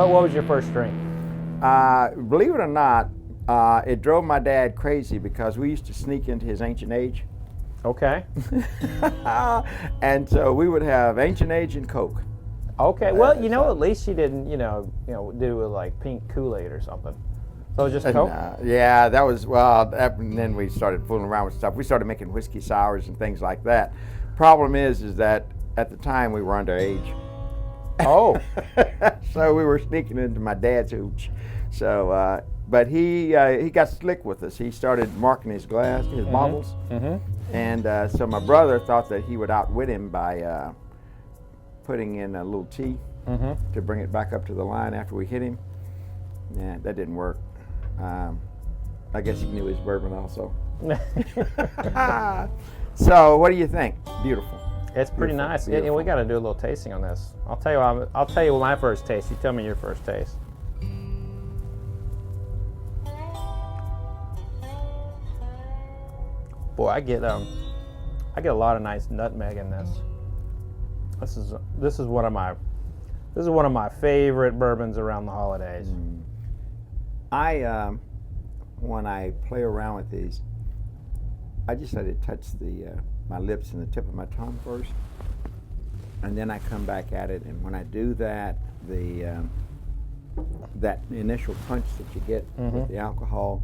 What was your first drink? Believe it or not, it drove my dad crazy because we used to sneak into his Ancient Age. Okay. And so we would have Ancient Age and Coke. Okay. Well, at least she didn't, do it with like pink Kool-Aid or something. So it was just Coke? Yeah, that was, and then we started fooling around with stuff. We started making whiskey sours and things like that. Problem is that at the time we were underage. Oh. So we were sneaking into my dad's hooch. So, but he got slick with us. He started marking his bottles. Mm-hmm. And so my brother thought that he would outwit him by putting in a little tea to bring it back up to the line after we hit him. Yeah, that didn't work. I guess he knew his bourbon also. So, what do you think? Beautiful. It's pretty nice. Beautiful. We got to do a little tasting on this. I'll tell you my first taste. You tell me your first taste. Boy, I get a lot of nice nutmeg in this. This is one of my favorite bourbons around the holidays. When I play around with these, I just let it touch my lips and the tip of my tongue first, and then I come back at it. And when I do that, that initial punch that you get with the alcohol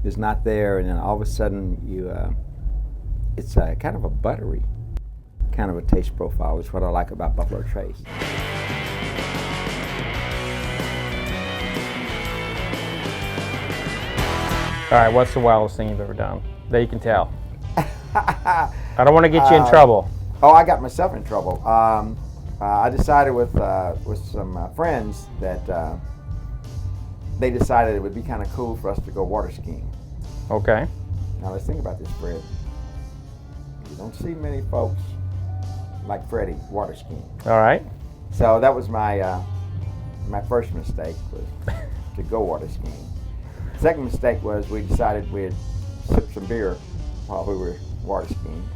is not there, and then all of a sudden it's kind of a buttery kind of a taste profile. Is what I like about Buffalo Trace. All right, what's the wildest thing you've ever done that you can tell? I don't want to get you in trouble. Oh, I got myself in trouble. I decided with some friends that they decided it would be kind of cool for us to go water skiing. Okay. Now let's think about this, Fred. You don't see many folks like Freddie water skiing. All right. So that was my first mistake, was to go water skiing. Second mistake was we decided we'd sip some beer while we were water skiing,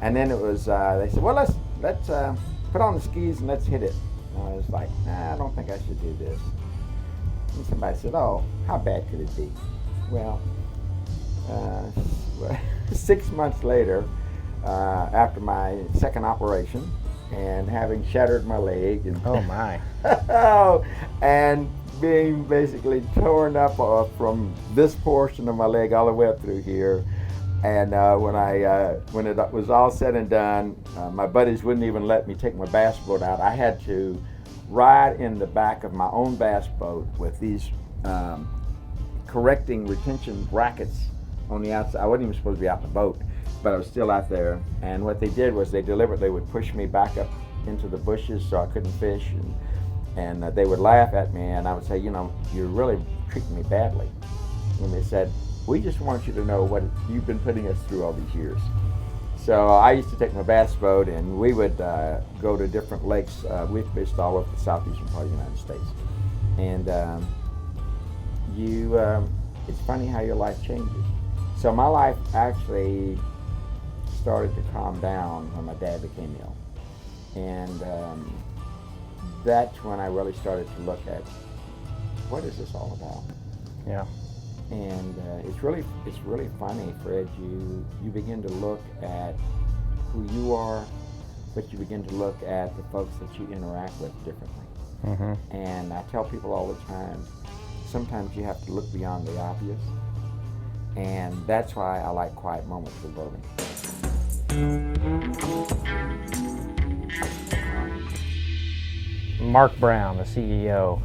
and then it was they said, well, let's put on the skis and let's hit it. And I was like, I don't think I should do this. And somebody said, oh, how bad could it be? Well, 6 months later, after my second operation and having shattered my leg and oh my, and being basically torn up from this portion of my leg all the way up through here. And when it was all said and done, my buddies wouldn't even let me take my bass boat out. I had to ride in the back of my own bass boat with these correcting retention brackets on the outside. I wasn't even supposed to be out the boat, but I was still out there. And what they did was they deliberately would push me back up into the bushes so I couldn't fish. And they would laugh at me, and I would say, you're really treating me badly. And they said, we just want you to know what you've been putting us through all these years. So I used to take my bass boat, and we would go to different lakes. We fished all over the southeastern part of the United States. And it's funny how your life changes. So my life actually started to calm down when my dad became ill. And that's when I really started to look at what is this all about. Yeah. And it's really funny, Fred. You begin to look at who you are, but you begin to look at the folks that you interact with differently. Mm-hmm. And I tell people all the time, sometimes you have to look beyond the obvious, and that's why I like quiet moments with bourbon. Mark Brown, the CEO,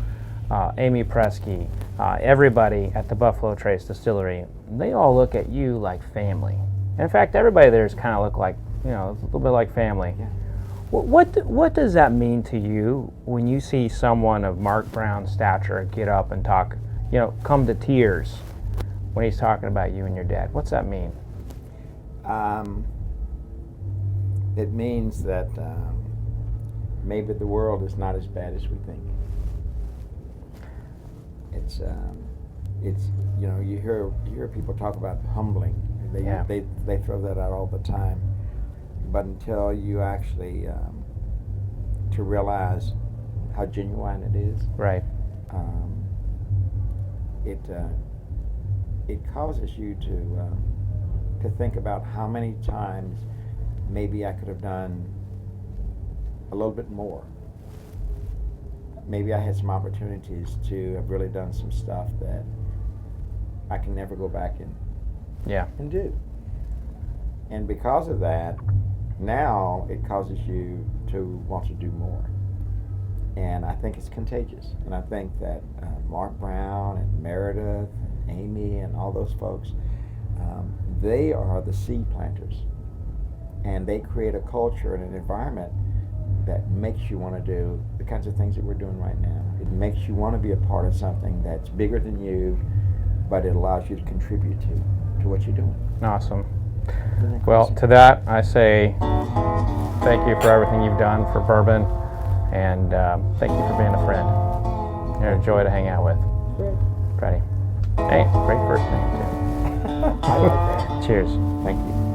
Amy Presky, everybody at the Buffalo Trace Distillery, they all look at you like family. And in fact, everybody there is kind of look like, a little bit like family. Yeah. What does that mean to you when you see someone of Mark Brown's stature get up and talk, come to tears when he's talking about you and your dad? What's that mean? It means that maybe the world is not as bad as we think. It's you hear people talk about humbling. They throw that out all the time, but until you actually to realize how genuine it is. Right. It causes you to think about how many times maybe I could have done a little bit more. Maybe I had some opportunities to have really done some stuff that I can never go back and do. And because of that, now it causes you to want to do more. And I think it's contagious. And I think that Mark Brown and Meredith and Amy and all those folks, they are the seed planters. And they create a culture and an environment that makes you want to do the kinds of things that we're doing right now. It makes you want to be a part of something that's bigger than you, but it allows you to contribute to what you're doing. Awesome. Well, to that I say thank you for everything you've done for Bourbon, and thank you for being a friend. You're a joy to hang out with. Freddie. Hey, great first name too. I like that. Cheers. Thank you.